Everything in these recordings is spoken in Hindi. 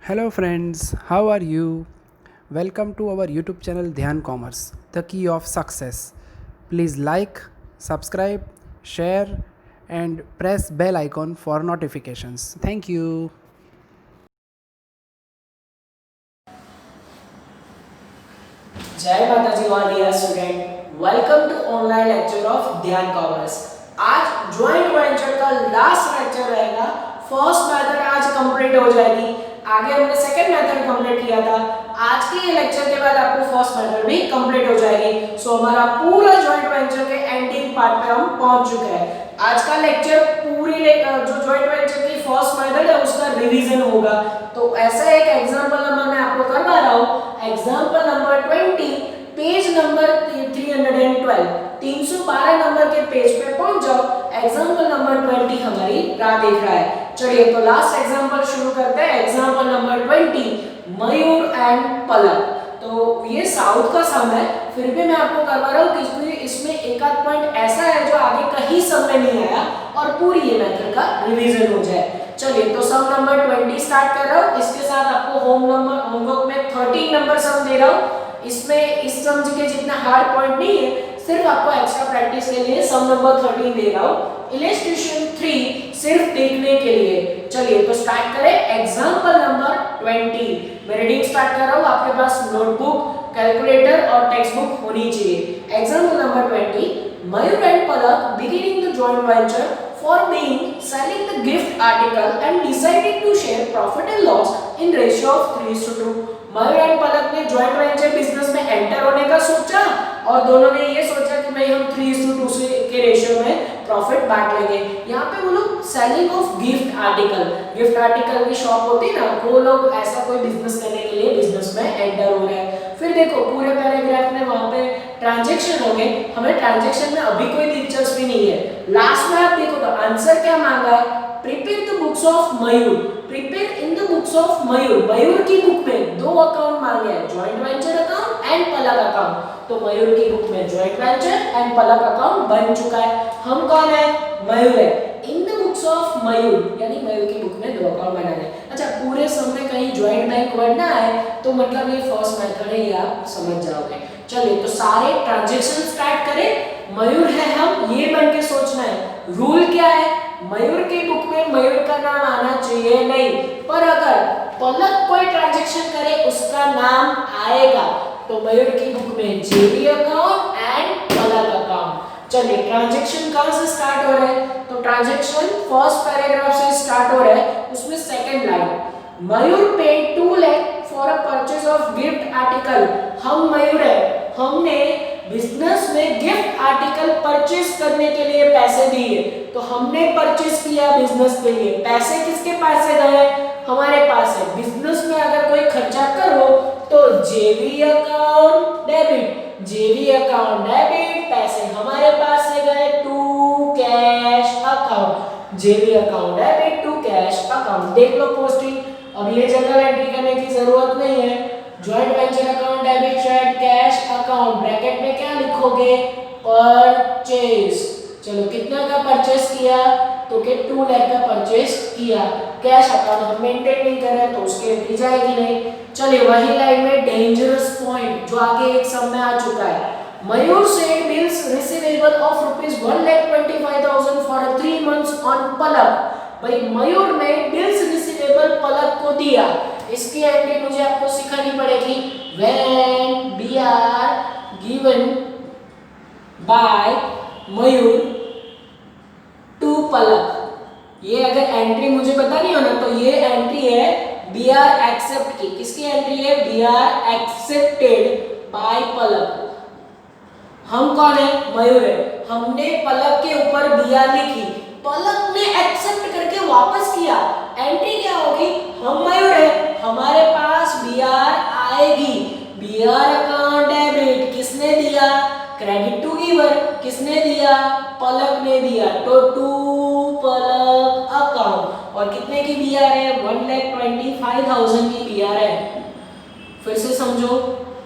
Hello friends, how are you? Welcome to our YouTube channel Dhyan Commerce, the key of success. Please like, subscribe, share and press bell icon for notifications. Thank you. जय माता जी all dear student, welcome to online lecture of Dhyan commerce. आज ज्वाइंट वेंचर का लास्ट लेक्चर रहेगा। फर्स्ट मेथड आज कंप्लीट हो जाएगी। आगे हमने सेकंड मेथड कंप्लीट किया था। आज के ये लेक्चर के बाद आपको फर्स्ट मेथड भी कंप्लीट हो जाएगी। सो हमारा पूरा ज्वाइंट वेंचर के एंडिंग पार्ट पे हम पहुंच चुके हैं। आज का लेक्चर पूरी जो ज्वाइंट वेंचर की फर्स्ट मेथड है उसका रिवीजन होगा। तो ऐसा एक एग्जांपल नंबर मैं आपको करवा रहा हूं। Example number 20, page number 312, 312 number के पेज पे पहुंच जाओ। एग्जांपल नंबर 20 हमारी राह देख रहा है। चलिए तो लास्ट एग्जांपल शुरू करते हैं। एग्जांपल नंबर 20, मयूर एंड पलक। तो ये साउथ का सम है, फिर भी मैं आपको करवा रहा हूँ क्योंकि इसमें एक आध पॉइंट ऐसा है जो आगे कहीं सम में नहीं आया और पूरी ये मेथड का रिवीजन हो जाए। चलिए तो सम नंबर 20 स्टार्ट कर रहा हूँ। इसके साथ आपको होमवर्क में 13 नंबर सम दे रहा हूँ। इसमें इस सम के जितना हार्ड पॉइंट नहीं है, सिर्फ आपको एक्स्ट्रा प्रैक्टिस के लिए सम नंबर 13 दे रहा हूँ। इलस्ट्रेशन 3 सिर्फ देखने के लिए। चलिए तो स्टार्ट करें। एग्जांपल नंबर 20 मैं रीडिंग स्टार्ट कर रहा हूँ। आपके पास नोटबुक, कैलकुलेटर और टेक्स्ट बुक होनी चाहिए। Example number 20, Mayur and Palak beginning the joint venture for being selling the gift article and decided to share profit and loss in ratio of 3:2। Mayur and Palak ने जॉइंट वेंचर बिजनेस में एंटर होने का सोचा और दोनों ने ये सोचा कि भाई हम 3:2 के रेशियो में प्रॉफिट बांट लेंगे। यहाँ पे वो लोग सेलिंग ऑफ गिफ्ट आर्टिकल की शॉप होती है ना, वो लोग ऐसा कोई बिजनेस करने के लिए बिजनेस में एंटर हो रहे हैं। फिर देखो पूरे पैराग्राफ में वहां पे ट्रांजैक्शन हो गए। हमें ट्रांजैक्शन में अभी कोई दिलचस्पी नहीं है। लास्ट में आप देखो तो आंसर क्या मांगा है, prepare the books of Mayur. Prepare in the books of Mayur. Mayur की बुक में दो अकाउंट मांगे हैं, joint venture account and Palak account. तो मयूर की बुक में joint venture and Palak account बन चुका है। हम कौन है? मयूर है। In the books of Mayur यानी मयूर की बुक में दो अकाउंट बनाने। अच्छा, पूरे सम में कहीं जॉइंट बैंक वर्ड ना आए तो मतलब ये फर्स्ट मेथड है, ये आप समझ जाओगे। चलिए तो सारे ट्रांजैक्शन स्टार्ट करें। मयूर है हम, ये बन के सोचना है। रूल क्या है? मयूर की बुक में मयूर का नाम आना चाहिए नहीं, पर अगर पलक कोई ट्रांजैक्शन करे उसका नाम आएगा। तो मयूर की बुक में जेबी अकाउंट एंड पलक अकाउंट। चलिए ट्रांजैक्शन कहां से स्टार्ट हो रहा है? तो ट्रांजैक्शन फर्स्ट पैराग्राफ से स्टार्ट हो रहा है। उसमें second line, Mayur paid 2 lakh for a purchase of gift article. हम मयूर है, हमने बिजनेस में गिफ्ट आर्टिकल परचेज करने के लिए पैसे दिए। तो हमने परचेज किया बिजनेस के लिए। पैसे किसके पास से गए? हमारे पास है। बिजनेस में अगर कोई खर्चा करो तो JV account debit, JV account debit, पैसे हमारे पास से गए to cash account, JV account debit to cash account. देख लो पोस्टिंग। अब ये जनरल एंट्री करने की जरूरत नहीं है। Joint venture account debit side cash account, bracket में क्या लिखोगे? परचेज। चलो कितना का परचेज किया? तो के 2 लाख का परचेज किया। कैश अकाउंट हम मेंटेन नहीं कर रहे तो उसके एंट्री जाएगी नहीं। चलिए वही लाइन में डेंजरस पॉइंट जो आगे एक सम में आ चुका है। Mayur said bills receivable of ₹1,25,000 for 3 months on Palak. भाई मयूर ने बिल्स रिसीवेबल पलक को दिया। इसकी एंट्री मुझे आपको सिखानी पड़ेगी। When B R given by Mayur to Palak. ये अगर एंट्री मुझे पता नहीं हो ना तो ये एंट्री है बी आर एक्सेप्ट की। किसकी एंट्री है? बी आर एक्सेप्टेड बाय पलक। हम कौन है? मयूर है। हमने पलक के ऊपर बी आर लिखी, पलक ने एक्सेप्ट करके वापस किया। एंट्री क्या होगी? हम मयूर है, हमारे पास बी आर आएगी। बी आर अकाउंट डेबिट किसने दिया? Credit to giver. किसने दिया? पलक ने दिया। तो टू पलक अकाउंट। और कितने की बी आर है? 1,25,000 की बी आर है। फिर से समझो,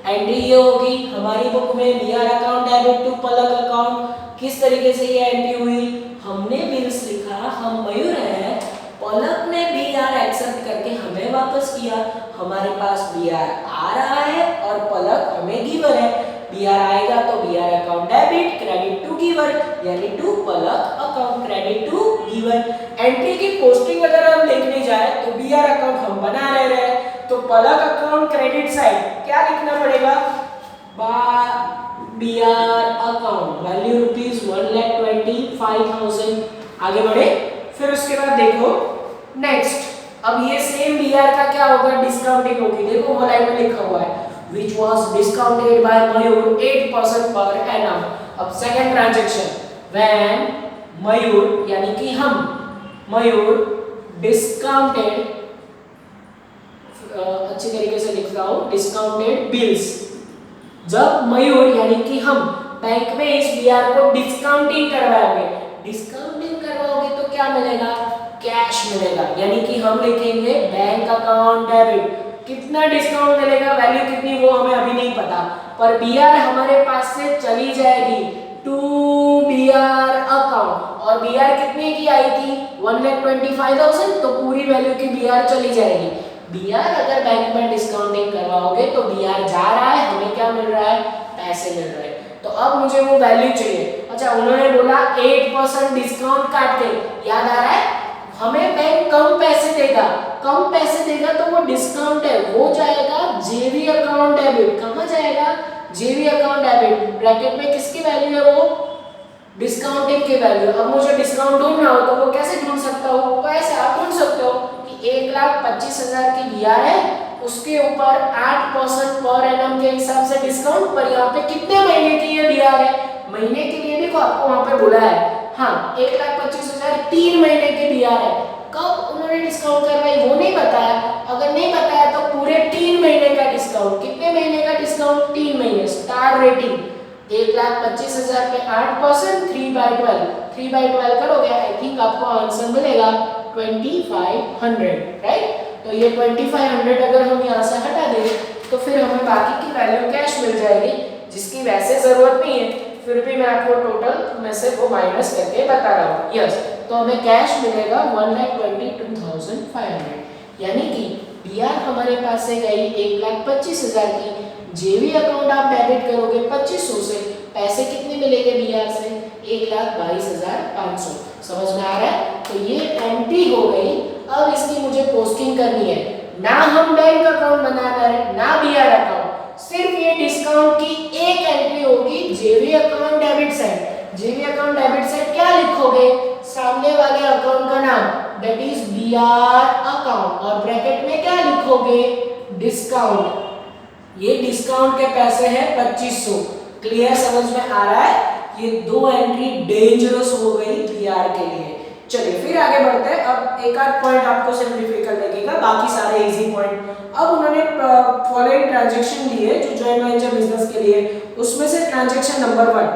एंट्री ये होगी हमारी बुक में B R account debit to Palak account. किस तरीके से ये एंट्री हुई? हमने बिल्स लिखा, हम मयूर है, पलक ने बी आर एक्सेप्ट करके हमें वापस किया, हमारे पास बी आर आ रहा है और पलक हमें गिवर है। बी आर आएगा तो B R account debit, credit to giver, यानी to Palak account, credit to giver. Entry की पोस्टिंग अगर हम देखने जाए तो बी आर अकाउंट हम बना रहे हैं, तो पलक अकाउंट क्रेडिट साइड क्या लिखना पड़ेगा, बी आर अकाउंट वैल्यू ₹1,25,000। आगे बढ़े, फिर उसके बाद देखो नेक्स्ट, अब ये सेम बी आर का क्या होगा, डिस्काउंटिंग होगी। देखो वो लाइन में लिखा हुआ है which was discounted by Mayur 8% per annum। अब सेकंड ट्रांजैक्शन, when मयूर यानी कि हम, मयूर डिस्काउंटेड, अच्छी तरीके से लिख रहा हूं, डिस्काउंटेड बिल्स। जब मयूर यानी कि हम बैंक में इस बीआर को डिस्काउंटिंग करवाओगे, डिस्काउंटिंग करवाओगे तो क्या मिलेगा, कैश मिलेगा, यानी कि हम लिखेंगे बैंक अकाउंट डेबिट। कितना डिस्काउंट मिलेगा, वैल्यू कितनी वो हमें अभी नहीं पता, पर बीआर हमारे पास से चली जाएगी टू बीआर अकाउंट, और बीआर कितने की आई थी 1,25,000, तो पूरी वैल्यू की बीआर चली जाएगी। बीआर अगर बैंक में डिस्काउंटिंग करवाओगे तो बीआर जा रहा है, हमें क्या मिल रहा है, पैसे मिल रहे हैं। तो अब मुझे वो वैल्यू चाहिए। अच्छा, उन्होंने बोला 8% डिस्काउंट काट के, याद आ रहा है हमें बैंक कम पैसे देगा, कम पैसे देगा तो वो डिस्काउंट है, वो जाएगा जेवी अकाउंट डेबिट। कहां जाएगा, जेवी अकाउंट डेबिट, ब्रैकेट में किसकी वैल्यू है, वो डिस्काउंटिंग की वैल्यू। अब मुझे डिस्काउंट ढूंढना हो तो वो कैसे ढूंढ सकता हूँ, तो ऐसे आप ढूंढ सकते हो कि 1,25,000 की बीआर है, उसके ऊपर 8% पर एनम के हिसाब से डिस्काउंट, पर यहाँ पे कितने महीने की ये बीआर है, महीने के लिए देखो आपको वहां पे बोला है, हाँ 1,25,000 3 महीने की बीआर है। कब उन्होंने डिस्काउंट करवाई वो नहीं बताया, अगर नहीं बताया तो पूरे 3 महीने का डिस्काउंट, कितने महीने का डिस्काउंट, 3 महीने। स्टार रेटिंग 1,25,000 पे 8%, 3/12, 3/12 करोगे, आई थिंक आपको आंसर मिलेगा 2,500, राइट। तो ये 2,500 अगर हम यहाँ से हटा दें तो फिर हमें बाकी की वैल्यू कैश मिल जाएगी, जिसकी वैसे जरूरत नहीं है, फिर भी मैं आपको टोटल में से वो माइनस करके बता रहा हूँ। यस, तो हमें कैश मिलेगा 1,22,500, यानी कि बीआर हमारे पास से गई 1,25,000 की, जेवी अकाउंट आप डेबिट करोगे 2500 से, पैसे कितने मिलेंगे बीआर से, 1,22,500। समझ में आ रहा है, तो ये एंट्री हो गई। अब इसकी मुझे पोस्टिंग करनी है, ना हम बैंक अकाउंट बना रहे हैं ना बीआर अकाउंट, सिर्फ ये डिस्काउंट की एक एंट्री होगी, जेवी अकाउंट डेबिट साइड। जेवी अकाउंट डेबिट साइड क्या लिखोगे, सामने वाले अकाउंट का नाम, दैट इज बीआर अकाउंट, और ब्रैकेट में क्या लिखोगे, डिस्काउंट। ये डिस्काउंट के पैसे हैं 2500। क्लियर, समझ में आ रहा है, ये दो एंट्री डेंजरस हो गई बीआर के लिए। चलिए फिर आगे बढ़ते हैं। अब एक आध पॉइंट आपको सिर्फ डिफिकल्ट लगेगा, बाकी सारे इजी पॉइंट। अब उन्होंने फॉलोइंग ट्रांजैक्शन लिए जो जॉइंट वेंचर बिजनेस के लिए, उसमें से transaction number 1,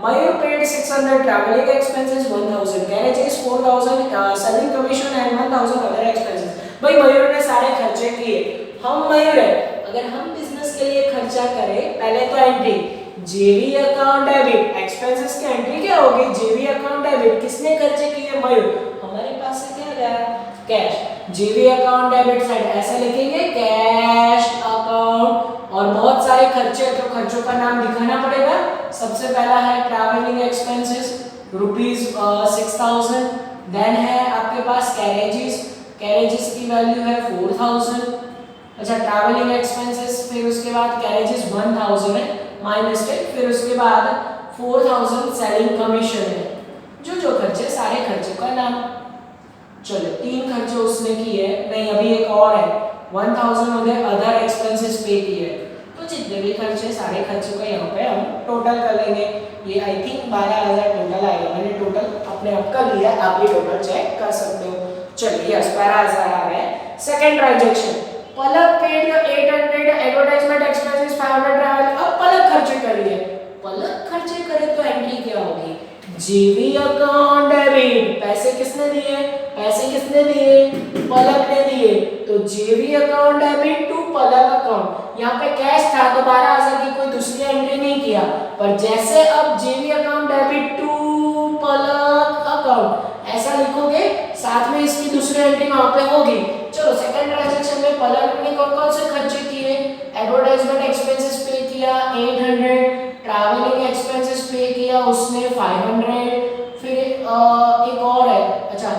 Mayur paid 600 travelling expenses, 1000 garages, 4000 selling commission and 1000 other expenses. भाई मयूर ने सारे खर्चे किए, हम मयूर है, अगर हम बिजनेस के लिए खर्चा करें, पहले तो एंट्री जेवी अकाउंट डेबिट, एक्सपेंसेस की एंट्री क्या होगी, जेवी अकाउंट डेबिट, किसने खर्चे किए, मयूर, हमारे पास से क्या गया, कैश। जेवी अकाउंट डेबिट साइड ऐसा लिखेंगे, कैश अकाउंट, और बहुत सारे खर्चे, तो खर्चों का नाम दिखाना पड़ेगा। सबसे पहला है ट्रैवलिंग एक्सपेंसेस ₹6,000, देन है आपके पास कैरेजेस, कैरेजेस की वैल्यू है 4000। अच्छा, ट्रैवलिंग एक्सपेंसेस, फिर उसके बाद कैरेजेस 1000 है माइनस 10, फिर उसके बाद 4000 सेलिंग कमीशन है। जो खर्चे, सारे खर्चे का नाम। चलो 3 खर्चे उसने किए, नहीं अभी एक और है, 1000 उन्हें अदर एक्सपेंसेस पे किए। तो जितने भी खर्चे, सारे खर्चों का यहाँ पे हम टोटल कर लेंगे। ये आई थिंक 12,000 टोटल आएगा, मैंने टोटल अपने आप का लिया, आप भी टोटल चेक कर सकते हो। चलिए यस, 12,000 आ रहा है। सेकंड ट्रांजैक्शन, पलक पेड 800 एडवर्टाइजमेंट एक्सपेंसेस, 500 ट्रैवल। अब पलक खर्चे करिए, पलक खर्चे करे तो एंट्री क्या होगी, जेवी अकाउंट डेबिट, पैसे किसने दिए, पैसे किसने दिए, पलक ने दिए, तो JV account debit to Palak account. यहाँ पे कैश था तो 12,000 की कोई दूसरी एंट्री नहीं किया, पर जैसे अब JV account debit to Palak account ऐसा लिखोगे, साथ में इसकी दूसरी एंट्री वहां पे होगी। चलो सेकंड ट्रांजैक्शन 800, ट्रैवलिंग एक्सपेंसेस पे किया उसने 500, फिर एक और है, अच्छा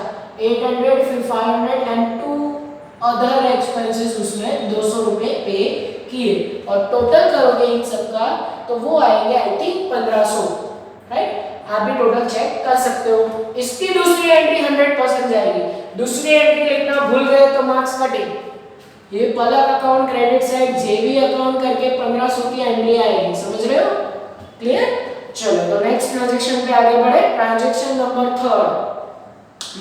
800 फिर 500 एंड 2 अदर एक्सपेंसेस उसने 200 रुपए पे किए, और टोटल करोगे इन सब का तो वो आएंगे आई थिंक 1500, राइट। आप भी टोटल चेक कर सकते हो। इसकी दूसरी एंट्री 100% जाएगी। दूसरी एंट्री लिखना भूल गए तो मार्क्स कटेंगे। ये पलक अकाउंट क्रेडिट साइड जेवी अकाउंट करके 1500 की एंट्री आएगी, समझ रहे हो? क्लियर? चलो तो नेक्स्ट ट्रांजैक्शन पे आगे बढ़े। Transaction number 3,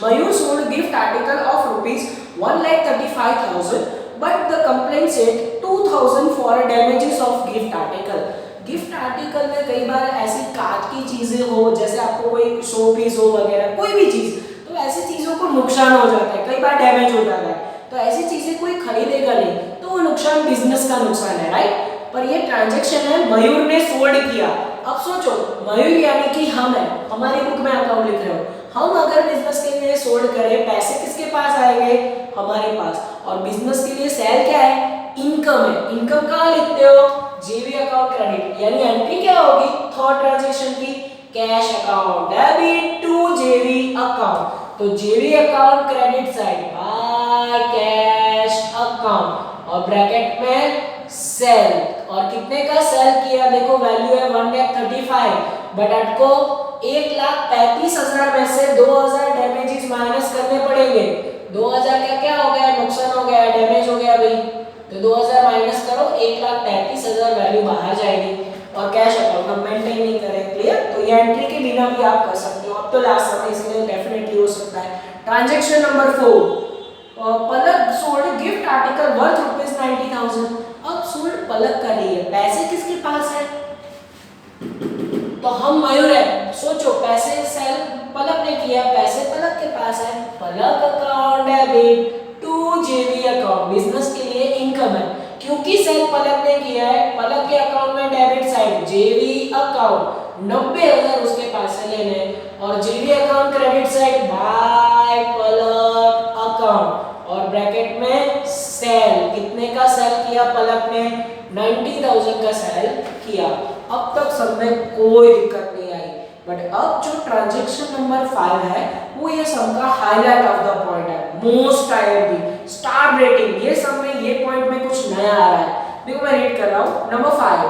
Mayur sold gift article of rupees 1,35,000 but the complaint said 2000 for damages of gift article. Gift article में कई बार ऐसी कांच की चीजें हो, जैसे आपको कोई शो पीस हो वगैरह कोई भी चीज, तो ऐसी चीजों को नुकसान हो जाता है, कई बार डैमेज हो जाता है, तो ऐसी चीजें कोई खरीदेगा नहीं, तो वो नुकसान बिजनेस का नुकसान है, राइट। पर ये ट्रांजैक्शन है मयूर ने सोल्ड किया। अब सोचो मयूर यानी कि हम है, हमारी बुक में अकाउंट लिख रहे हो, हम अगर बिजनेस के लिए सोल्ड करें पैसे किसके पास आएंगे? हमारे पास। और बिजनेस के लिए सेल क्या है? इनकम है। इनकम कहाँ लिखते हो? जेवी अकाउंट क्रेडिट, यानी एंट्री क्या होगी थर्ड ट्रांजैक्शन की? Cash account debit to JV account. तो JV account credit side by cash account और ब्रैकेट में सेल, और कितने का सेल किया देखो, वैल्यू है 1,35,000 बट आपको 1,35,000 में से 2000 डैमेजेस माइनस करने पड़ेंगे। 2000 का क्या हो गया? नुकसान हो गया, डैमेज हो गया भाई, तो 2000 माइनस करो, 1,35,000 वैल्यू बाहर जाएगी। और कैश अकाउंट हम मेंटेन नहीं करें, क्लियर? तो ये एंट्री के बिना भी आप कर सकते हो। अब तो लास्ट समय इसलिए डेफिनेटली हो सकता है। ट्रांजैक्शन नंबर 4, पलक सोल्ड गिफ्ट आर्टिकल वर्थ ₹90,000। अब सोल्ड पलक कर रही है, पैसे किसके पास है? तो हम मयूर है, सोचो पैसे सेल पलक ने किया, पैसे पलक के पास है, पलक account debit to JV account, business के लिए इनकम है, क्योंकि सेल पलक ने किया है, पलक के अकाउंट में डेबिट साइड जेवी अकाउंट 90,000 उसके पास से लेने, और जेवी account credit side by Palak account और ब्रैकेट में सेल, कितने का सेल किया पलक ने? 90,000 का सेल किया। अब तक सब में कोई दिक्कत नहीं आई, बट अब जो ट्रांजैक्शन नंबर 5 है वो ये सब का हाईलाइट ऑफ द पॉइंट है, मोस्ट आईएमपी स्टार रेटिंग, ये सब में ये पॉइंट में कुछ नया आ रहा है। देखो मैं रीड कर रहा हूं। Number 5,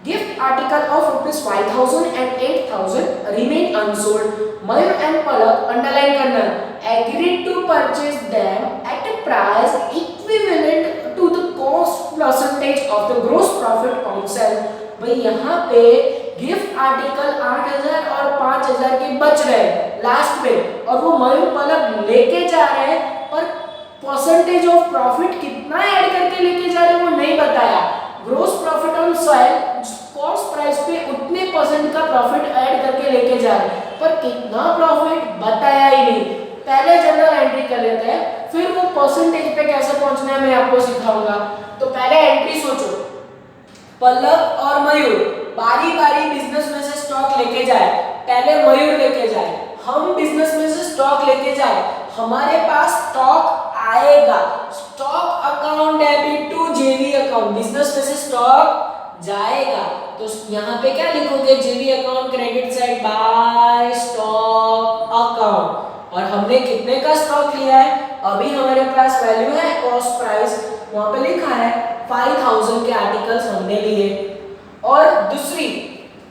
gift article of ₹5,000 and 8,000 remain unsold. Mayur and Palak, underline करना, agreed to purchase them at a price equivalent to the cost percentage of the gross profit on sale. भाई यहाँ पे गिफ्ट आर्टिकल 8,000 और 5,000 के बच रहे लास्ट में, और वो मयूर पलक लेके जा रहे हैं, पर परसेंटेज ऑफ प्रॉफिट कितना ऐड करके लेके जा रहे हैं वो नहीं बताया। Gross profit on sale cost price पे उतने परसेंट का प्रॉफिट ऐड करके लेके जा रहे हैं, पर कितना प्रॉफिट बताया ही नहीं। पहले जनरल एंट्री कर लेते हैं, फिर वो परसेंटेज पे कैसे पहुंचना है मैं आपको सिखाऊंगा। तो पहले एंट्री सोचो, पलक और मयूर बारी बारी बिजनेस में से स्टॉक लेके जाए, पहले मयूर लेके जाए, हम बिजनेस में से स्टॉक लेके जाए, हमारे पास स्टॉक आएगा, stock account debit to JV account, business में से स्टॉक जाएगा, तो यहाँ पे क्या लिखोगे? जेवी account credit side by stock account, और हमने कितने का स्टॉक लिया है? अभी हमारे पास वैल्यू है कॉस्ट प्राइस, वहां पे लिखा है 5,000 के आर्टिकल्स हमने लिए, और दूसरी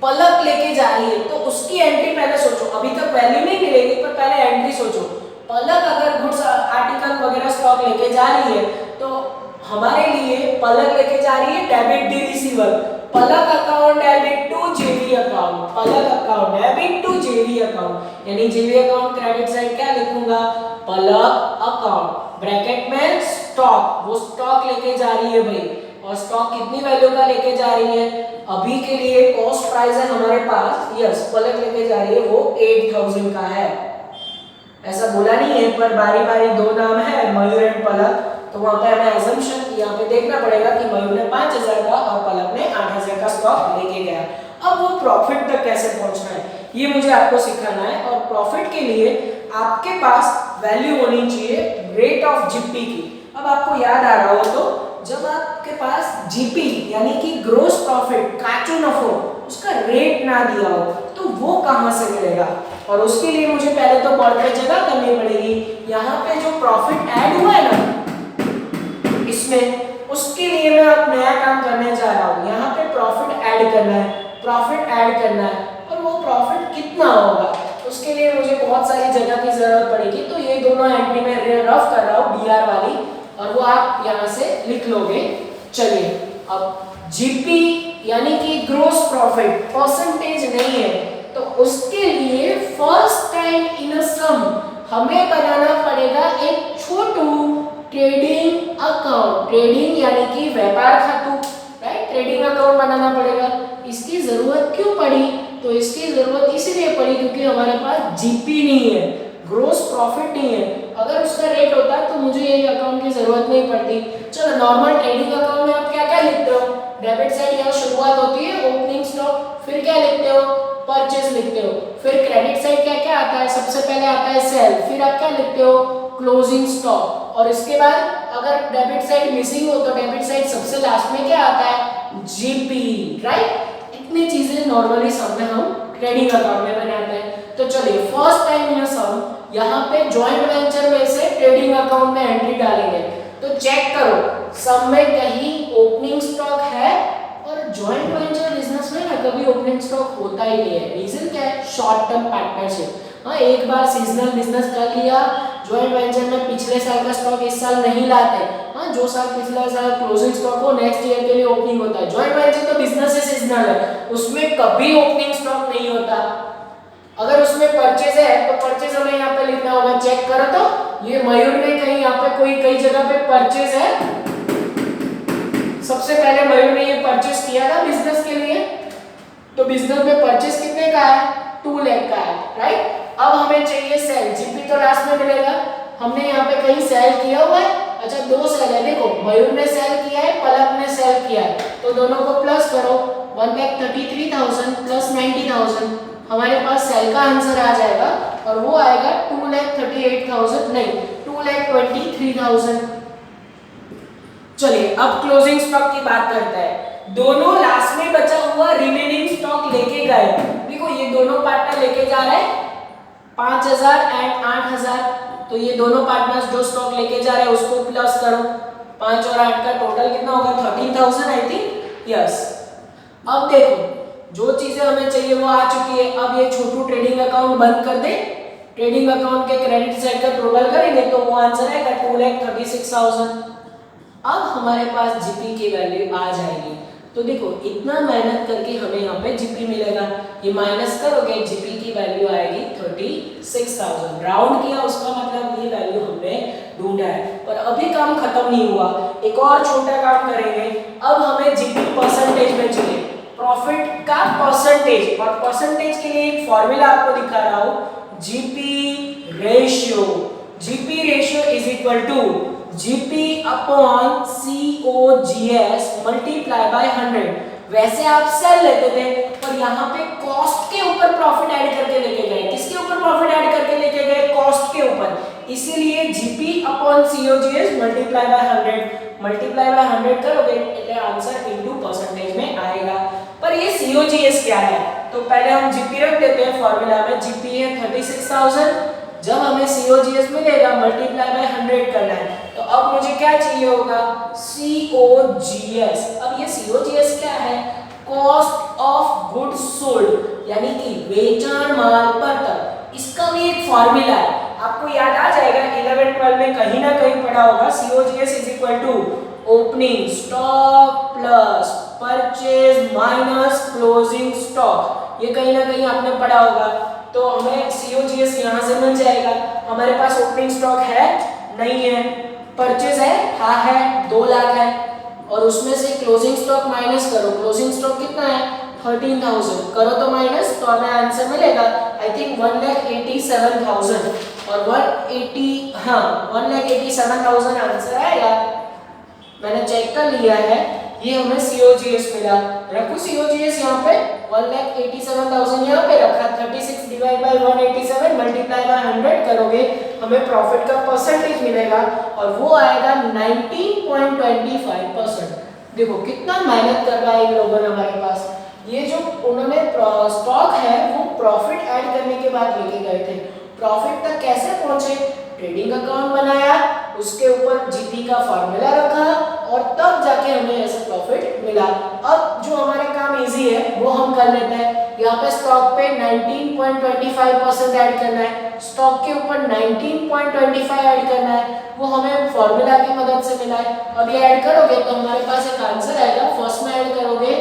पलक लेके जा रही है, तो उसकी एंट्री पहले सोचो, अभी तक वैल्यू नहीं मिलेगी पर पहले एंट्री सोचो। पलक अगर गुड्स आर्टिकल वगैरह स्टॉक लेके जा रही है, तो हमारे लिए पलक लेके जा रही है debit the receiver, Palak account debit to JV account, Palak account debit to JV account, यानी जेवी अकाउंट क्रेडिट साइड क्या लिखूंगा? पलक अकाउंट, ब्रैकेट में स्टॉक, वो स्टॉक लेके जा रही है भाई, और स्टॉक कितनी वैल्यू का लेके जा रही है? अभी के लिए कॉस्ट प्राइस है हमारे पास, यस पलक लेके जा रही है वो 8,000 का है, ऐसा बोला नहीं है पर बारी बारी दो नाम है मयूर एंड पलक, तो वहां पे हमें अजम्पशन यहाँ पे देखना पड़ेगा कि मयूर ने 5,000 का और पलक ने 8,000 का स्टॉक लेके गया। अब वो प्रॉफिट तक कैसे पहुंचना है ये मुझे आपको सिखाना है, और प्रॉफिट के लिए आपके पास वैल्यू होनी चाहिए रेट ऑफ जीपी की। अब आपको याद आ रहा हो तो जब आपके पास जीपी यानी कि ग्रोस प्रॉफिट काचू नफो उसका रेट ना दिया हो तो वो कहां से मिलेगा? और उसके लिए मुझे पहले तो बढ़कर जगह करनी पड़ेगी। यहाँ पे जो प्रॉफिट ऐड हुआ है ना इसमें, उसके लिए मैं अब नया काम करने जा रहा हूँ। यहाँ पे प्रॉफिट ऐड करना है, प्रॉफिट ऐड करना है, और वो प्रॉफिट कितना होगा उसके लिए मुझे बहुत सारी जगह की जरूरत पड़ेगी। तो ये दोनों एंट्री में रफ कर रहा हूँ बीआर वाली, और वो आप यहाँ से लिख लोगे। चलिए अब जीपी यानी कि ग्रोस प्रॉफिट परसेंटेज नहीं है, तो उसके लिए फर्स्ट टाइम इन अ सम हमें बनाना पड़ेगा एक छोटू ट्रेडिंग अकाउंट। ट्रेडिंग यानी कि व्यापार खातू, राइट, ट्रेडिंग अकाउंट बनाना पड़ेगा। इसकी जरूरत क्यों पड़ी? तो इसकी जरूरत इसलिए पड़ी क्योंकि हमारे पास जीपी नहीं है, ग्रोस प्रॉफिट नहीं है। अगर उसका रेट होता तो मुझे ये अकाउंट की जरूरत नहीं पड़ती। चलो नॉर्मल ट्रेडिंग अकाउंट में आप क्या क्या लिखते हो? डेबिट साइड यहाँ शुरुआत होती है ओपनिंग स्टॉक, फिर क्या लिखते हो? परचेज लिखते हो। फिर क्रेडिट साइड क्या क्या आता है? सबसे पहले आता है सेल, फिर आप क्या लिखते हो? Closing stock. और इसके बाद अगर डेबिट साइड मिसिंग हो तो डेबिट साइड सबसे लास्ट में क्या आता है? GP, right. इतनी चीजें नॉर्मली सम में हम ट्रेडिंग अकाउंट में बनाते हैं। तो चलिए फर्स्ट टाइम इन सम यहाँ पे जॉइंट वेंचर में से ट्रेडिंग अकाउंट में एंट्री डालेंगे। तो चेक करो सम में कहीं ओपनिंग स्टॉक है, और जॉइंट वेंचर बिजनेस में ना कभी ओपनिंग स्टॉक होता ही नहीं है। रीजन क्या है? Short term partnership. हाँ, एक बार सीजनल बिजनेस कर लिया जॉइंट वेंचर में, पिछले साल का स्टॉक इस साल नहीं लाते। हाँ, जो साल पिछला साल क्लोजिंग स्टॉक हो नेक्स्ट ईयर के लिए ओपनिंग होता है। जॉइंट वेंचर तो बिजनेस ही सीजनल है, उसमें कभी ओपनिंग स्टॉक नहीं होता। अगर उसमें परचेज है तो परचेज हमें यहाँ पे लिखना होगा। चेक करो तो ये मयूर में कहीं यहाँ पे कोई कई जगह पे परचेज है। सबसे पहले मयूर ने ये परचेज किया था बिजनेस के लिए, तो बिजनेस में परचेज कितने का है? 2 लाख का है, राइट। अब हमें चाहिए सेल, जीपी तो लास्ट में मिलेगा। हमने यहाँ पे कहीं सेल किया हुआ है? अच्छा, 2 सेल है। देखो मयूर ने सेल किया है, पलक ने सेल किया है, तो दोनों को प्लस करो। 1,33,000 प्लस 90,000, हमारे पास सेल का आंसर आ जाएगा, और वो आएगा 2,38,000 नहीं 2,23,000। चलिए अब क्लोजिंग स्टॉक की बात करते हैं। दोनों लास्ट में बचा हुआ रिमेनिंग स्टॉक लेके गए। देखो ये दोनों पार्टनर लेके जा रहे हैं 5,000 एंड 8,000, तो ये दोनों पार्टनर्स जो स्टॉक लेके जा रहे हैं उसको प्लस करो। 5 और 8 का टोटल कितना होगा? 13,000 आई थिंक, यस। अब देखो जो चीजें हमें चाहिए वो आ चुकी है। अब ये छोटू ट्रेडिंग अकाउंट बंद कर दे। ट्रेडिंग अकाउंट के क्रेडिट साइड का टोटल करेंगे तो वो आंसर आएगा 2,36,000। अब हमारे पास जीपी की वैल्यू आ जाएगी। तो देखो इतना मेहनत करके हमें यहाँ पे जीपी मिलेगा, ये माइनस करोगे जीपी की वैल्यू आएगी 36,000। राउंड किया उसका मतलब ये वैल्यू हमने ढूंढा है। पर अभी काम खत्म नहीं हुआ, एक और छोटा काम करेंगे। अब हमें जीपी परसेंटेज में चाहिए, प्रॉफिट का परसेंटेज, और परसेंटेज के लिए एक फॉर्मूला आपको दिखा रहा हूँ, GP ratio. GP ratio is equal to GP upon COGS multiply by 100। वैसे आप सेल लेते थे, पर यहाँ पे कॉस्ट के ऊपर प्रॉफिट ऐड करके लेके गए। किसके ऊपर प्रॉफिट ऐड करके लेके गए? कॉस्ट के ऊपर। इसीलिए GP upon COGS multiply by 100। Multiply by 100 करोगे એટલે आंसर इनटू परसेंटेज में आएगा। पर ये सीओजीएस क्या है? तो पहले हम जीपी रख देते हैं फॉर्मूला में। जीपी है 36,000, जब हमें सीओजीएस मिलेगा मल्टीप्लाई बाय 100 करना है। तो अब मुझे क्या चाहिए होगा? सीओजीएस। अब ये सीओजीएस क्या है? कॉस्ट ऑफ गुड्स सोल्ड, यानी कि बेचान माल पर। इसका भी एक फॉर्मूला है, आपको याद आ जाएगा 11-12 में कहीं ना कहीं पढ़ा होगा। COGS is equal to opening stock plus purchase minus closing stock. ये कहीं ना कहीं आपने पढ़ा होगा। तो हमें सीओजीएस यहाँ से मिल जाएगा। हमारे पास ओपनिंग स्टॉक है? नहीं है। परचेज है? हाँ है, 2 लाख है। और उसमें से क्लोजिंग स्टॉक माइनस करो। क्लोजिंग स्टॉक कितना है? 13,000। करो तो माइनस, तो हमें आंसर मिलेगा आई थिंक 1,87,000। और 1,87,000 आंसर आएगा। मैंने चेक कर लिया है, ये हमें सीओजीएस मिला। रखो सीओजीएस यहाँ पे 1,87,000 यहाँ पे रखा, 36 डिवाइड बाय 187 मल्टीप्लाई बाय 100 करोगे, हमें प्रॉफिट का परसेंटेज मिलेगा और वो आएगा 19.25%। देखो कितना मेहनत कर रहा है इन लोगों ने हमारे पास। ये जो उन्होंने स्टॉक है वो प्रॉफिट ऐड करने के बाद लेके गए थे। प्रॉफिट तक कैसे पहुंचे? ट्रेडिंग अकाउंट बनाया, उसके ऊपर जीपी का फॉर्मूला रखा और तब जाके हमें ऐसा प्रॉफिट मिला। अब जो हमारा काम इजी है वो हम कर लेते हैं। यहाँ पे स्टॉक पे 19.25% ऐड करना है, स्टॉक के ऊपर 19.25 ऐड करना है, वो हमें फॉर्मूला की मदद से मिला है। अब ये ऐड करोगे तो हमारे पास एक आंसर आएगा। फर्स्ट में ऐड करोगे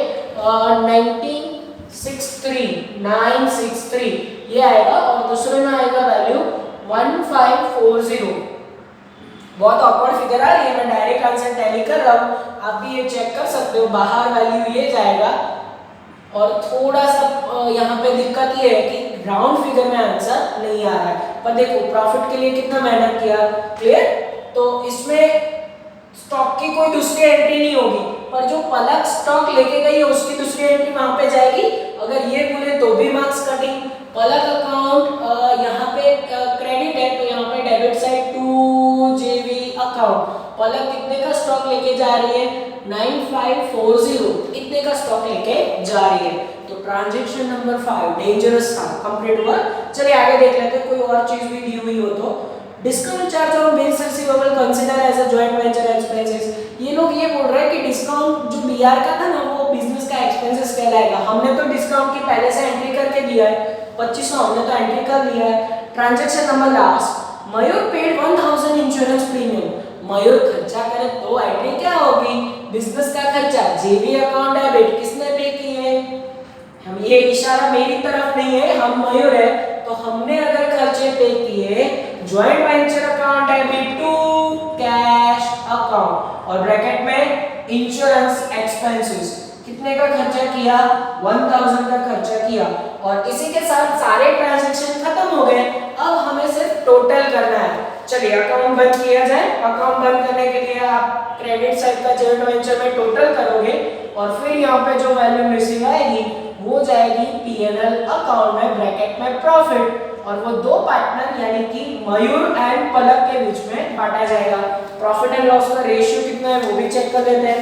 963 ये आएगा और दूसरे में आएगा वैल्यू 1540। बहुत ऑकवर्ड फिगर आ रही है, मैं डायरेक्ट आंसर टैली कर रहा हूँ, आप भी ये चेक कर सकते हो। बाहर वैल्यू ये जाएगा और थोड़ा सा यहाँ पे दिक्कत ये है कि राउंड फिगर में आंसर नहीं आ रहा है, पर देखो प्रॉफिट के लिए कितना मेहनत किया। क्लियर? तो इसमें स्टॉक की कोई दूसरी एंट्री नहीं होगी, पर जो पलक स्टॉक लेके गई है उसकी दूसरी एंट्री वहां पे जाएगी। अगर ये बोले तो भी मार्क्स कटिंग। पलक अकाउंट यहाँ पे क्रेडिट है तो यहाँ पे debit side to JV account. पलक कितने का स्टॉक लेके जा रही है? 9540 इतने का स्टॉक लेके जा रही है। तो ट्रांजैक्शन नंबर 5 डेंजरस था, कंप्लीट हुआ। चलिए आगे देख लेते हैं, कोई और चीज भी दी हुई हो तो। Discount charge on bills receivable consider as a joint venture expenses. ये लोग ये बोल रहे हैं कि डिस्काउंट जो बीआर का था ना वो बिजनेस का एक्सपेंसेस कहलाएगा। हमने तो डिस्काउंट की पहले से एंट्री करके दिया है, 2500 हमने तो एंट्री कर लिया है। ट्रांजैक्शन नंबर लास्ट, मयूर पेड 1000 इंश्योरेंस प्रीमियम। मयूर खर्चा करे तो एंट्री क्या होगी? बिजनेस का खर्चा, जेवी अकाउंट डेबिट किसने पे किए? हम, ये इशारा मेरी तरफ नहीं है, हम मयूर है तो हमने अगर खर्चे पे किए, joint venture account debit to cash account और ब्रैकेट में इंश्योरेंस एक्सपेंसेस। कितने का खर्चा किया? 1000 का खर्चा किया और इसी के साथ सारे ट्रांजैक्शन खत्म हो गए। अब हमें सिर्फ टोटल करना है। चलिए अकाउंट बंद किया जाए। अकाउंट बंद करने के लिए आप क्रेडिट साइड का जॉइंट वेंचर में टोटल करोगे और फिर यहाँ पे जो वैल्यू मिसिंग आएगी वो जाएगी पीएनएल अकाउंट में, ब्रैकेट में प्रॉफिट, और वो दो पार्टनर यानी कि मयूर एंड पलक के बीच में बांटा जाएगा। प्रॉफिट एंड लॉस का रेशियो कितना है वो भी चेक कर लेते हैं।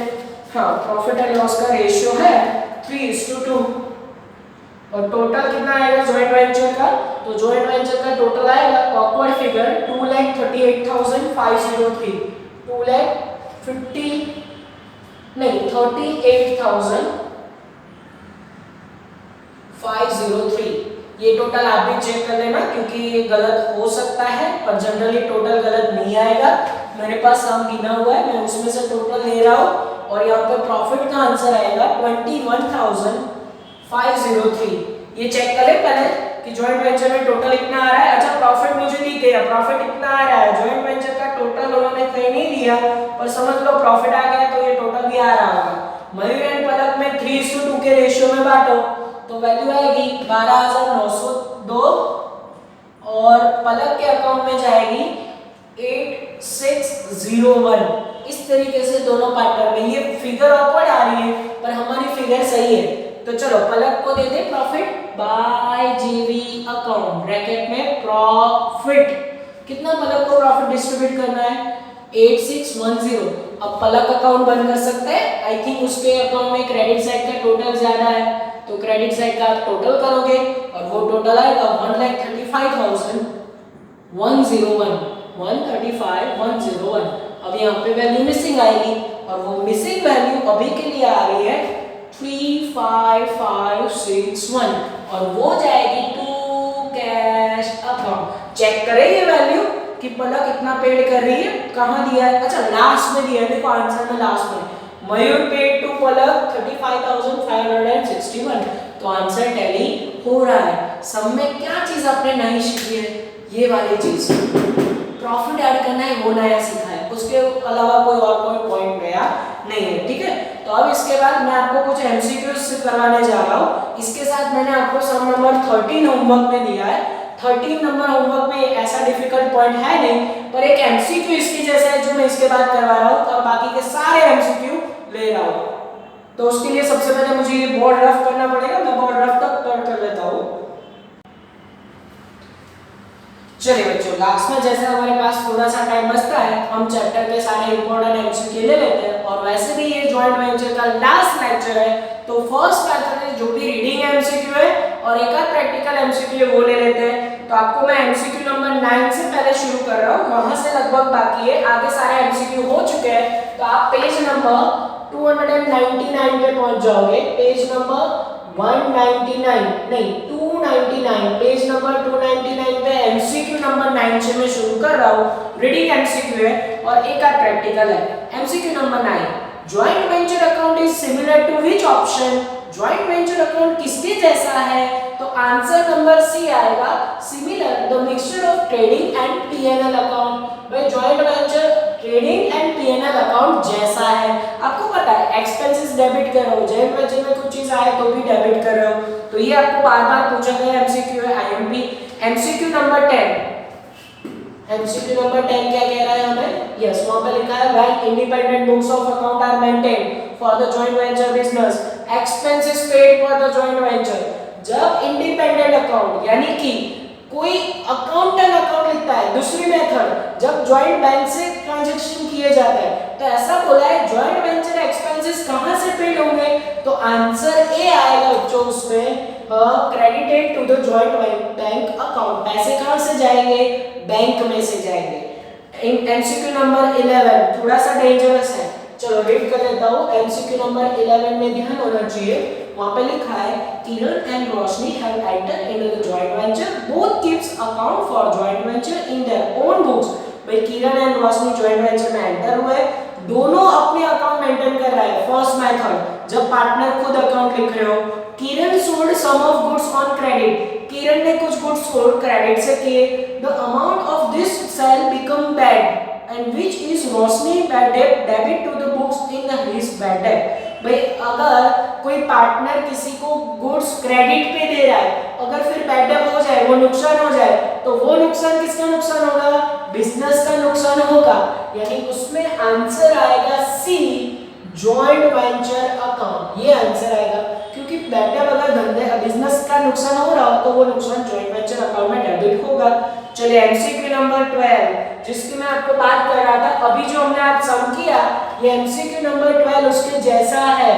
हाँ, प्रॉफिट एंड लॉस का रेशियो है 3:2 और टोटल कितना आएगा जॉइंट वेंचर का? तो जॉइंट वेंचर का टोटल आएगा ऑकवर्ड फिगर 2,38,503 38,503। ये टोटल आप भी चेक कर लेना क्योंकि ये गलत हो सकता है, पर जनरली टोटल गलत नहीं आएगा। मेरे पास सम गिना हुआ है, मैं उसमें से टोटल ले रहा हूँ और यहाँ पर प्रॉफिट का आंसर आएगा 21,503। ये चेक करें पहले कि जॉइंट वेंचर में टोटल इतना आ रहा है। अच्छा, प्रॉफिट मुझे दी गया, प्रॉफिट इतना आ रहा है। जॉइंट वेंचर का टोटल उन्होंने कहीं नहीं दिया, पर समझ लो प्रॉफिट आ गया तो ये टोटल भी आ रहा होगा। मयूर एंड पलक में 3:2 के रेशियो में बांटो तो वैल्यू आएगी 12,902 और पलक के अकाउंट में जाएगी 8601। इस तरीके से दोनों पार्टनर में, ये फिगर ऑकवर्ड आ रही है पर हमारी फिगर सही है। तो चलो पलक को दे दे प्रॉफिट बाय जेवी अकाउंट, ब्रैकेट में प्रॉफिट। कितना पलक को प्रॉफिट डिस्ट्रीब्यूट करना है? 8610। अब पलक अकाउंट बंद कर सकते हैं। आई थिंक उसके अकाउंट में क्रेडिट साइड का टोटल ज्यादा है तो क्रेडिट साइड का आप टोटल करोगे और वो टोटल आएगा 1,35,101। अब यहाँ पे वैल्यू मिसिंग आएगी और वो मिसिंग वैल्यू अभी के लिए आ रही है 35561 और वो जाएगी टू कैश अकाउंट। चेक करें ये वैल्यू कि पलक कितना पेड कर रही है, कहाँ दिया है? अच्छा, लास्ट में दिया है, देखो आंसर में लास्ट में मयूर पेड टू पलक 35,561। तो आंसर टैली हो रहा है। सब में क्या चीज आपने नई सीखी है? ये वाली चीज, प्रॉफिट ऐड करना है वो नया सीखा है, उसके अलावा कोई और कोई पॉइंट नया नहीं है। ठीक है, तो अब इसके बाद मैं आपको कुछ एमसीक्यूज करवाने जा रहा हूँ। इसके साथ मैंने आपको सम नंबर 13 होमवर्क में दिया है। 13 नंबर होमवर्क में ऐसा डिफिकल्ट पॉइंट है नहीं, पर एक एमसीक्यू इसकी जैसा है जो मैं इसके बाद करवा रहा हूँ और बाकी के सारे एमसीक्यू ले रहा हूँ। तो उसके लिए सबसे पहले मुझे ये बोर्ड रफ करना पड़ेगा। मैं बोर्ड रफ चलिए बच्चों, लास्ट में जैसे हमारे पास थोड़ा सा टाइम बचता है, हम चैप्टर के सारे इंपॉर्टेंट एमसीक्यू ले लेते हैं। और वैसे भी ये जॉइंट वेंचर का लास्ट लेक्चर है, तो फर्स्ट मेथड है जो भी रीडिंग एमसीक्यू है और एक आध प्रैक्टिकल एमसीक्यू है वो ले लेते हैं। तो आपको मैं एमसीक्यू नंबर 9 से पहले शुरू कर रहा हूँ, वहां से लगभग बाकी है, आगे सारे एमसीक्यू हो चुके हैं। तो आप पेज नंबर 299 पे पहुंच जाओगे। पेज नंबर 199 नहीं 299, पेज नंबर 299 पे एमसीक्यू नंबर 9 से मैं शुरू कर रहा हूँ। रीडिंग एमसीक्यू है और एक आध प्रैक्टिकल है। MCQ number 9, joint venture account is similar to which option? Joint venture account किसके जैसा है? तो आंसर नंबर सी आएगा, similar the mixture of trading and PNL account. भाई joint venture trading and PNL account जैसा है। आपको पता है एक्सपेंसेस डेबिट कर रहे हो, जॉइंट वेंचर में कुछ चीज आए तो भी डेबिट कर रहे हो, तो ये आपको बार-बार पूछा गया एमसीक्यू है IMP. MCQ number 10, MCQ number 10 क्या कह रहा है हमें? यस, वहां पे लिखा है when independent books of account are maintained for the joint venture business, expenses paid for the joint venture. जब इंडिपेंडेंट अकाउंट यानी कि कोई अकाउंटेंट अकाउंट लिखता है, दूसरी मेथड जब जॉइंट बैंक से ट्रांजैक्शन किए जाते हैं, तो ऐसा बोला है जॉइंट वेंचर एक्सपेंसेस कहां से पेड होंगे? तो आंसर ए आएगा जो उसमें credited to the joint bank account. पैसे कहां से जाएंगे? बैंक में से जाएंगे। एमसीक्यू नंबर 11 थोड़ा सा डेंजरस है, चलो रीड कर लेता हूँ। एमसीक्यू नंबर 11 में ध्यान होना चाहिए, वहां पे लिखा है Kiran and Roshni have entered into the joint venture, both keeps account for joint venture in their own books. भाई Kiran and Roshni joint venture में एंटर हुए, दोनों अपने अकाउंट मेंटेन कर रहे हैं। फर्स्ट मेथड जब पार्टनर खुद अकाउंट लिख रहे हो, Kiran sold some of goods on credit, Kiran ने कुछ गुड्स सोल्ड क्रेडिट से किए, the amount of this sale become bad and which is Roshni bad debt debit to the books in the his bad debt। भाई अगर कोई पार्टनर किसी को गुड्स क्रेडिट पे दे रहा है, अगर फिर बैड डेट हो जाए, वो नुकसान हो जाए, तो वो नुकसान किसका नुकसान होगा? बिजनेस का नुकसान होगा। यानी उसमें आंसर आएगा सी, जॉइंट वेंचर अकाउंट, ये आंसर आएगा। क्योंकि बैड डेट अगर धंधे बिजनेस का नुकसान हो रहा हो तो वो नुकसान जॉइंट वेंचर अकाउंट में डेबिट होगा। चलिए एमसीक्यू नंबर 12 जिसकी मैं आपको बात कर रहा था, अभी जो हमने आज सम किया, ये एमसीक्यू नंबर 12 उसके जैसा है।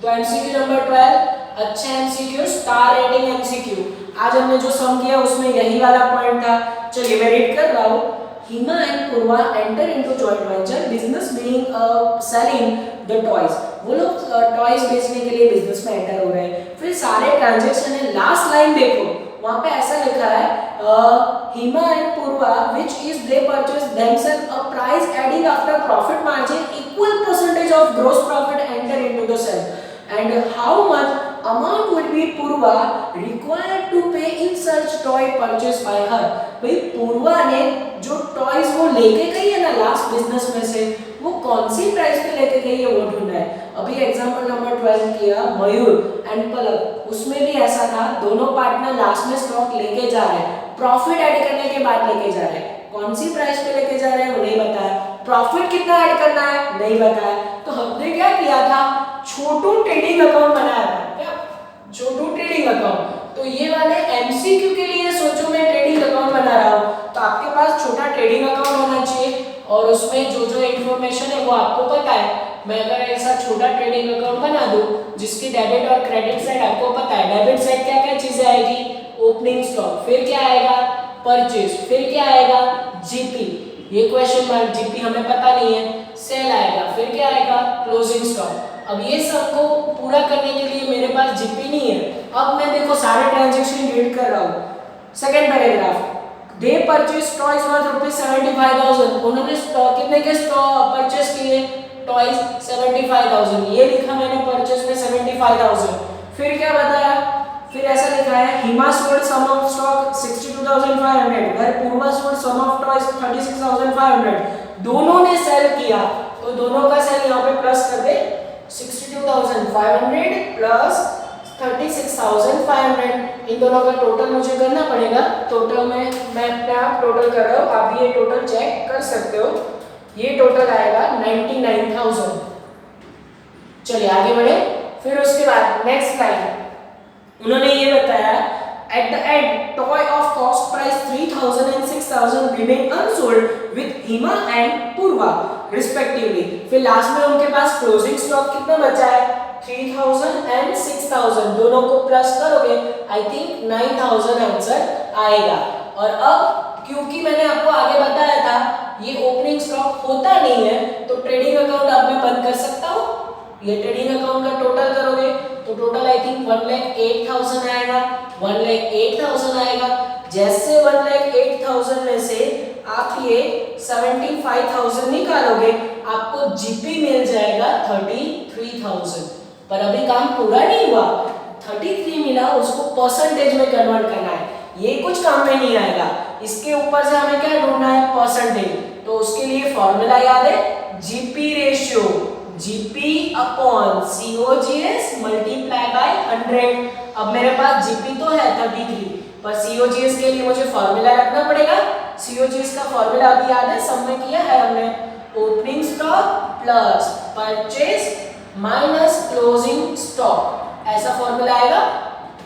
तो एमसीक्यू नंबर 12 अच्छा एमसीक्यू, स्टार रेटिंग एमसीक्यू। आज हमने जो सम किया उसमें यही वाला पॉइंट था। चलिए मैं रीड कर रहा हूँ। Hima and Purva enter into joint venture business being selling the toys. वो लोग टॉयज बेचने के लिए बिजनेस में एंटर हो रहे हैं। फिर सारे ट्रांजैक्शन है, लास्ट लाइन देखो, वहां पे ऐसा लिखा है Hima and Purva which is they purchase themselves a price adding after profit margin equal percentage of gross profit enter into the sale and how much amount would be Purva required to pay in such toy purchase by her। भाई पूर्वा ने जो टॉयज वो लेके गई है ना लास्ट बिजनेस में से, वो कौन सी प्राइस पे लेके गई है वो ढूंढना है। अभी एग्जांपल नंबर 12 किया मयूर एंड पलक, उसमें भी ऐसा था, दोनों पार्टनर लास्ट में स्टॉक लेके जा रहे हैं, प्रॉफिट ऐड करने के बाद लेके जा रहे हैं। कौन सी प्राइस पे लेके जा रहे हैं वो नहीं बताया, प्रॉफिट कितना ऐड करना है नहीं बताया। तो हमने क्या किया था, छोटू ट्रेडिंग अकाउंट बनाया था। क्या? छोटू ट्रेडिंग अकाउंट। तो ये वाले एमसीक्यू के लिए सोचो मैं ट्रेडिंग अकाउंट बना रहा हूँ, तो आपके पास छोटा ट्रेडिंग अकाउंट होना चाहिए और उसमें जो जो इन्फॉर्मेशन है वो आपको पता है। मैं अगर ऐसा छोटा ट्रेडिंग अकाउंट बना दूं जिसकी डेबिट और क्रेडिट साइड आपको पता है, डेबिट साइड क्या क्या चीजें आएगी, ओपनिंग स्टॉक, फिर क्या आएगा परचेज, फिर क्या आएगा जीपी, ये क्वेश्चन मार्क, जीपी हमें पता नहीं है, सेल आएगा, फिर क्या आएगा क्लोजिंग स्टॉक। अब ये सबको पूरा करने के लिए मेरे पास जीपी नहीं है। अब मैं देखो सारे ट्रांजैक्शन रीड कर रहा हूँ। सेकंड पैराग्राफ, दे परचेज टॉयज वर्थ ₹75,000। उन्होंने कितने के परचेज किए टॉयज 75,000, ये लिखा मैंने परचेज में 75,000। फिर क्या बताया, फिर ऐसा लिखा है Hima sold some of stock 62,500 where Purva sold some of toys 36,500। दोनों ने सेल किया तो दोनों का सेल यहाँ पे प्लस कर दे, 62,500 प्लस 36,500, इन दोनों का टोटल मुझे करना पड़ेगा। टोटल में मैं अपने आप टोटल कर रहा हूँ, आप ये टोटल चेक कर सकते हो। ये टोटल आएगा 99,000। चलिए आगे बढ़े। फिर उसके बाद नेक्स्ट लाइन उन्होंने ये बताया At the end, toy of cost price 3000 and 6000 remain unsold with Hima and Purva respectively. फिर लास्ट में उनके पास क्लोजिंग स्टॉक कितना बचा है 3000 and 6000, दोनों को प्लस करोगे आई थिंक 9000 आंसर आएगा। और अब क्योंकि मैंने आपको आगे बताया था ये ओपनिंग स्टॉक होता नहीं है तो ट्रेडिंग अकाउंट अब मैं बंद कर सकता हूँ। ये ट्रेडिंग अकाउंट का टोटल करोगे तो टोटल आई थिंक 1,08,000 आएगा, 1,08,000 आएगा। जैसे 1,08,000 में से आप ये 75,000 निकालोगे आपको जीपी मिल जाएगा 33,000। पर अभी काम पूरा नहीं हुआ, 33 मिला उसको परसेंटेज में कन्वर्ट करना है, ये कुछ काम में नहीं आएगा। इसके ऊपर से हमें क्या ढूंढना है परसेंटेज, तो उसके लिए फॉर्मूला याद है GP ratio, GP upon COGS multiply by 100। अब मेरे पास जीपी तो है 33 पर सीओजीएस के लिए मुझे फॉर्मूला रखना पड़ेगा। सीओजीएस का फॉर्मूला अभी याद है, सब में किया है हमने, opening stock plus purchase minus closing stock, ऐसा फॉर्मूला आएगा।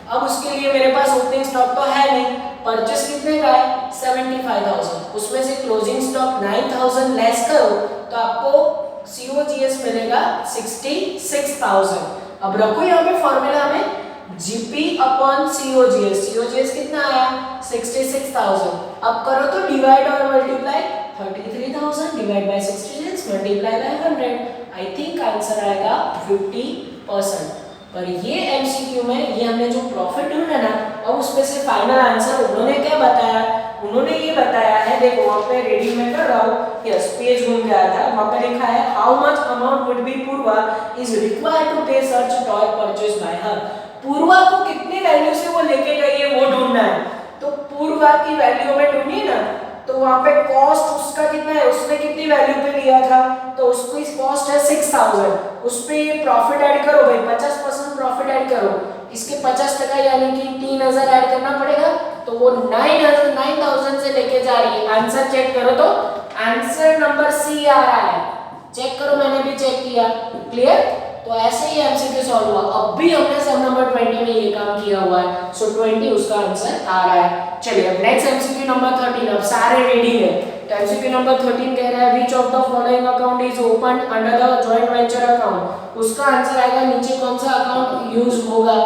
अब उसके लिए मेरे पास ओपनिंग स्टॉक तो है नहीं, परचेज कितने का है 75,000, उसमें से क्लोजिंग स्टॉक 9,000 लेस करो तो आपको सीओजीएस मिलेगा 66,000। अब रखो यहाँ पे फॉर्मूला में जीपी अपॉन सीओजीएस, सीओजीएस कितना आया 66,000। अब करो तो डिवाइड और multiply, 33,000 divide by 66 multiply by 100, I think answer आएगा 50%। पर ये एमसीक्यू में ये हमने जो प्रॉफिट ढूंढा ना, अब उसमें से फाइनल आंसर उन्होंने क्या बताया, उन्होंने ये बताया है, देखो वहाँ पे रीडिंग में कर रहा हूँ, यस पेज घूम गया था, वहाँ पे लिखा है how much amount would be Purva is required to pay such toy purchase by her. Purva को कितनी वैल्यू से वो लेके गई है वो ढूंढना है, तो पूर्वा की वैल्यू में ढूंढिए ना, तो वहाँ पे कॉस्ट उसका कितना है, उसने कितनी वैल्यू पे लिया था, तो उसकी कॉस्ट है 6,000, उस पे ये प्रॉफिट ऐड करो भाई, 50% प्रॉफिट ऐड करो, इसके 50% यानी कि 3,000 ऐड करना पड़ेगा, तो वो 9,000 से लेके जा रही है। आंसर चेक करो तो आंसर नंबर सी आ रहा है, चेक करो, मैंने भी चेक किया, क्लियर। तो ऐसे ही एमसीक्यू सॉल्व हुआ। अब भी हमने सम नंबर 20 में ये काम किया हुआ है, सो 20 उसका आंसर आ रहा है। चलिए अब नेक्स्ट एमसीक्यू नंबर 13, अब सारे रीडिंग है। तो एमसीक्यू नंबर 13 कह रहा है which of the following account is open under the joint venture account, उसका आंसर आएगा नीचे कौन सा अकाउंट यूज होगा,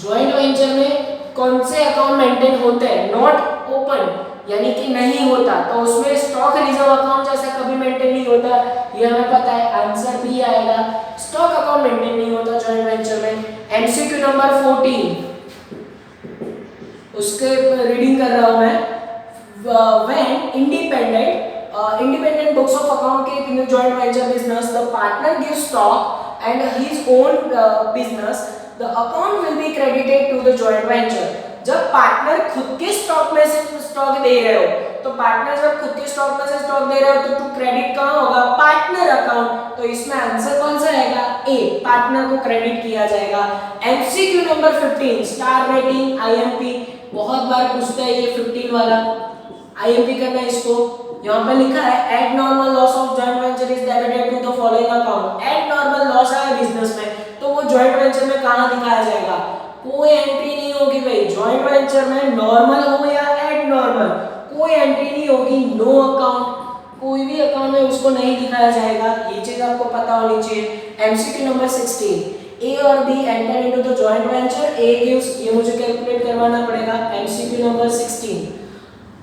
जॉइंट वेंचर में कौन से अकाउंट मेंटेन होते हैं, नॉट ओपन यानी कि नहीं होता, तो उसमें स्टॉक रिजर्व अकाउंट जैसा कभी मेंटेन नहीं होता, ये हमें पता है, आंसर भी आएगा, स्टॉक अकाउंट मेंटेन नहीं होता जॉइंट वेंचर में। एमसीक्यू नंबर 14 उसके रीडिंग कर रहा हूं मैं, when independent books of account keep in the joint venture business, the partner gives stock and his own business, the account will be credited to the joint venture। जब पार्टनर खुद के स्टॉक में से स्टॉक दे रहे हो, तो पार्टनर जब खुद के स्टॉक में से स्टॉक दे रहे हो तो टू क्रेडिट कहाँ होगा, पार्टनर अकाउंट, तो इसमें आंसर कौन सा रहेगा, ए, पार्टनर को क्रेडिट किया जाएगा। MCQ number 15 star rating IMP, बहुत बार पूछता है ये 15 वाला, आईएमपी करना है इसको। यहाँ पे लिखा है abnormal loss of joint venture is debited to the following account, abnormal loss है बिजनेस में, तो वो जॉइंट वेंचर में कहाँ दिखाया जाएगा, कोई एंट्री नहीं होगी भाई जॉइंट वेंचर में, नॉर्मल हो या एड नॉर्मल, कोई एंट्री नहीं होगी, नो अकाउंट, कोई भी अकाउंट में उसको नहीं दिखाया जाएगा, ये चीज आपको पता होनी चाहिए। एमसीक्यू नंबर 16 ए और B enter into the joint venture, A gives, ये मुझे कैलकुलेट करवाना पड़ेगा। MCQ number 16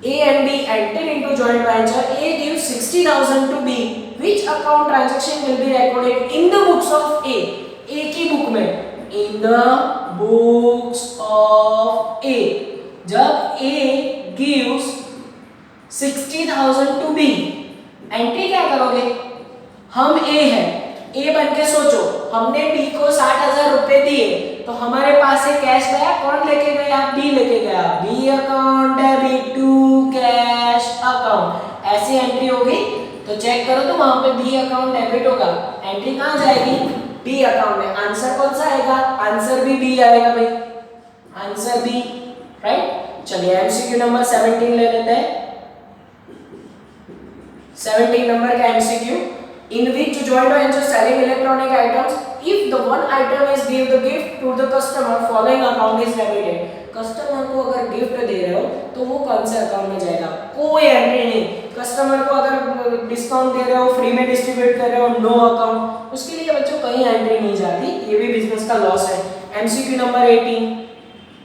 A and B enter into joint venture, A gives 60,000 to B, which account transaction will be recorded in the books of A, A की बुक में, in the books of A, जब A gives 60,000 to B, entry क्या करोगे, हम A है, A बन के सोचो, हमने B को 60,000 रुपए दिए, तो हमारे पास से कैश गया, कौन लेके गया, B लेके गया, B account debit to cash account, ऐसी एंट्री होगी। तो चेक करो तो वहां पे B अकाउंट डेबिट होगा, एंट्री कहाँ जाएगी, B अकाउंट में, आंसर कौन सा आएगा, आंसर भी B आएगा भाई, आंसर B, राइट। चलिए एमसीक्यू नंबर 17 ले लेते हैं। 17 नंबर का MCQ, in which joint venture selling electronic items, if the one item is give the gift to the customer, following account is debited। Customer को अगर गिफ्ट दे रहे हो तो वो कौन से अकाउंट में जाएगा, कोई एंट्री नहीं। कस्टमर को अगर डिस्काउंट दे रहे हो, फ्री में डिस्ट्रीब्यूट कर रहे हो, नो अकाउंट, उसके लिए बच्चों कहीं एंट्री नहीं जाती, ये भी बिजनेस का लॉस है। एमसीक्यू नंबर 18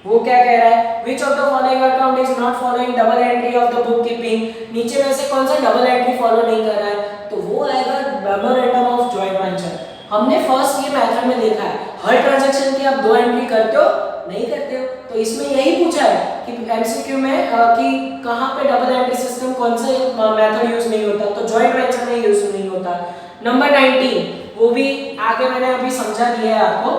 वो क्या कह रहा है, which of the following account is not following double entry of the book keeping, नीचे में से कौन सा डबल एंट्री फॉलो नहीं कर रहा है, तो वो आएगा मेमोरेंडम ऑफ जॉइंट वेंचर। हमने फर्स्ट ये मेथड में देखा है, हर ट्रांजैक्शन की आप 2 एंट्री करते हो, नहीं करते हो, तो इसमें यही पूछा है कि एमसीक्यू में कि कहां पे डबल एंट्री सिस्टम कौन सा मेथड यूज नहीं होता, तो जॉइंट वेंचर में यूज नहीं होता। नंबर 19 वो भी आगे मैंने अभी समझा दिया है आपको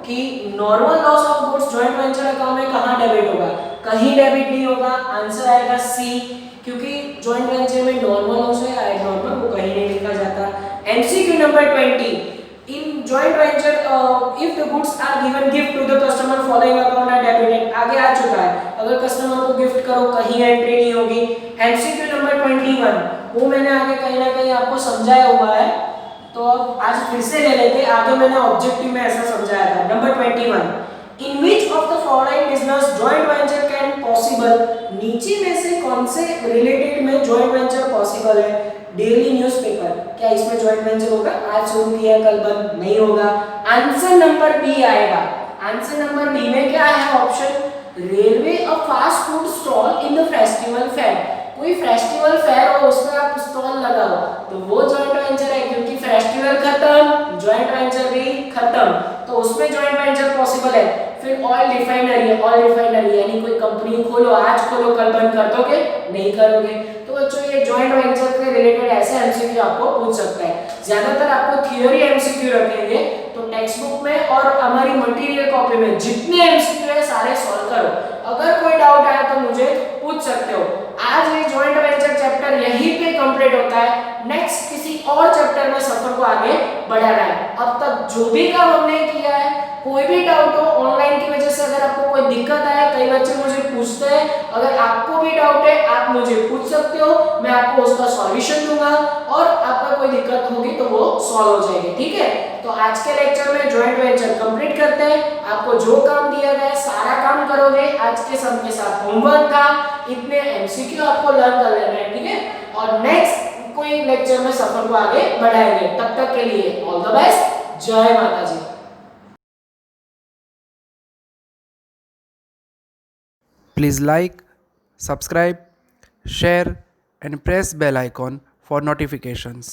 कि normal loss of goods joint venture account में कहां डेबिट होगा, कहीं डेबिट नहीं होगा, आंसर आएगा सी, क्योंकि जॉइंट वेंचर में नॉर्मल लॉस है, एबनॉर्मल वो कहीं नहीं लिखा जाता। MCQ number 20 in joint venture if the goods are given gift to the customer following account are debited, आगे आ चुका है, अगर कस्टमर को गिफ्ट करो कहीं एंट्री नहीं होगी। एमसीक्यू नंबर 21 वो मैंने आगे कहीं ना कहीं आपको समझाया हुआ है, तो अब आज फिर से ले लेते, आगे मैंने ऑब्जेक्टिव में ऐसा समझाया था। Number 21 in which of the following business joint venture can possible, नीचे में से कौन से रिलेटेड में जॉइंट वेंचर पॉसिबल है, डेली न्यूज़पेपर, क्या इसमें जॉइंट वेंचर होगा, आज शुरू किया कल बंद, नहीं होगा। आंसर नंबर बी आएगा, आंसर नंबर बी में क्या है option, railway a fast food stall in the festival fair, कोई फेस्टिवल फेयर हो उसमें आप स्टॉल लगाओ तो वो जॉइंट वेंचर है, क्योंकि फेस्टिवल खत्म जॉइंट वेंचर भी खत्म, तो उसमें जॉइंट वेंचर पॉसिबल है। फिर ऑयल रिफाइनरी, ऑयल रिफाइनरी यानी कोई कंपनी खोलो, आज खोलो कल बंद कर दोगे, नहीं करोगे, तो बच्चों ये जॉइंट वेंचर के रिलेटेड ऐसे एमसीक्यू आपको पूछ सकता है। ज्यादातर आपको थियोरी एमसीक्यू रखेंगे, तो टेक्स्ट बुक में और हमारी मटेरियल कॉपी में जितने एमसीक्यू है सारे सॉल्व करो, अगर कोई डाउट आया तो मुझे पूछ सकते हो। आज ये जॉइंट वेंचर चैप्टर यहीं पे कंप्लीट होता है, नेक्स्ट किसी और चैप्टर में सफर को आगे बढ़ाना है। अब तक जो भी काम हमने किया है, कोई भी डाउट हो ऑनलाइन की वजह से, अगर आपको कोई दिक्कत आए, कई बच्चे मुझे पूछते हैं, अगर आपको भी डाउट है आप मुझे पूछ सकते हो, मैं आपको उसका सॉल्यूशन दूंगा और आपका कोई दिक्कत होगी तो वो सॉल्व हो जाएगी, ठीक है। तो आज के लेक्चर में जॉइंट वेंचर कंप्लीट करते हैं, आपको जो काम दिया गया है सारा काम करोगे, आज के सम के साथ होमवर्क था, इतने एमसीक्यू आपको लर्न कर लेना है, ठीक है, और नेक्स्ट कोई लेक्चर में सफर को आगे बढ़ाएंगे। तब तक के लिए ऑल द बेस्ट, जय माता जी। Please like, subscribe, share and press bell icon for notifications.